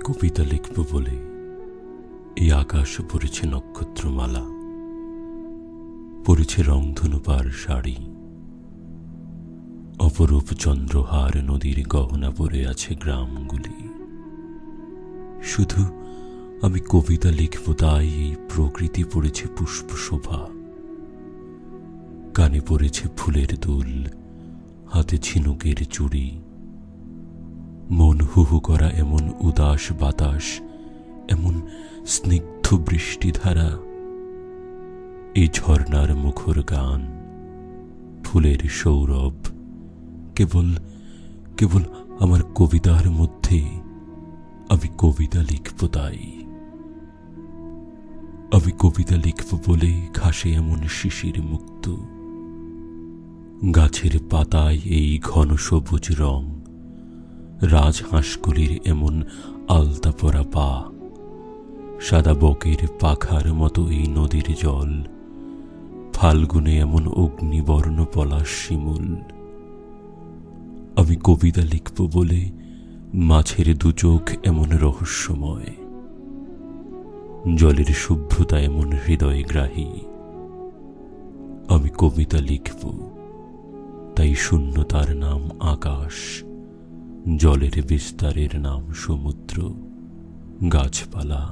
কবিতা লিখব বলে এই আকাশ পড়েছে নক্ষত্রমালা, পড়েছে রংধনুপার শাড়ি, অপরূপ চন্দ্রহার নদীর গহনা পরে আছে গ্রামগুলি। শুধু আমি কবিতা লিখব তাই এই প্রকৃতি পড়েছে পুষ্পশোভা, কানে পড়েছে ফুলের দুল, হাতে ঝিনুকের চুড়ি। মন হুহু করা এমন উদাস বাতাস, এমন স্নিগ্ধ বৃষ্টিধারা, এই ঝর্ণার মুখর গান, ফুলের সৌরভ কেবল কেবল আমার কবিতার মধ্যে। আমি কবিতা লিখব তাই, আমি কবিতা লিখব বলে ঘাসে এমন শিশির মুক্ত, গাছের পাতায় এই ঘন সবুজ রং, রাজহাঁসগুলির এমন আলতা পরা পা, সাদা বকের পাখার মতো এই নদীর জল, ফাল্গুনে এমন অগ্নিবর্ণ পলাশ শিমুল। আমি কবিতা লিখব বলে মাছের দু চোখ এমন রহস্যময়, জলের শুভ্রতা এমন হৃদয়গ্রাহী। আমি কবিতা লিখব তাই শূন্যতার নাম আকাশ, জলের বিস্তারের নাম সমুদ্র, গাছপালা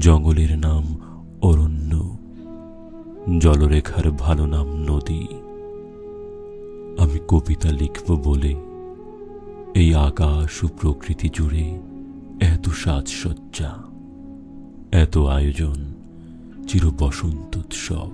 জঙ্গলের নাম অরণ্য, জলরেখার ভালো নাম নদী। আমি কবিতা লিখব বলে এই আকাশ ও প্রকৃতি জুড়ে এত সাজসজ্জা, এত আয়োজন, চির বসন্ত উৎসব।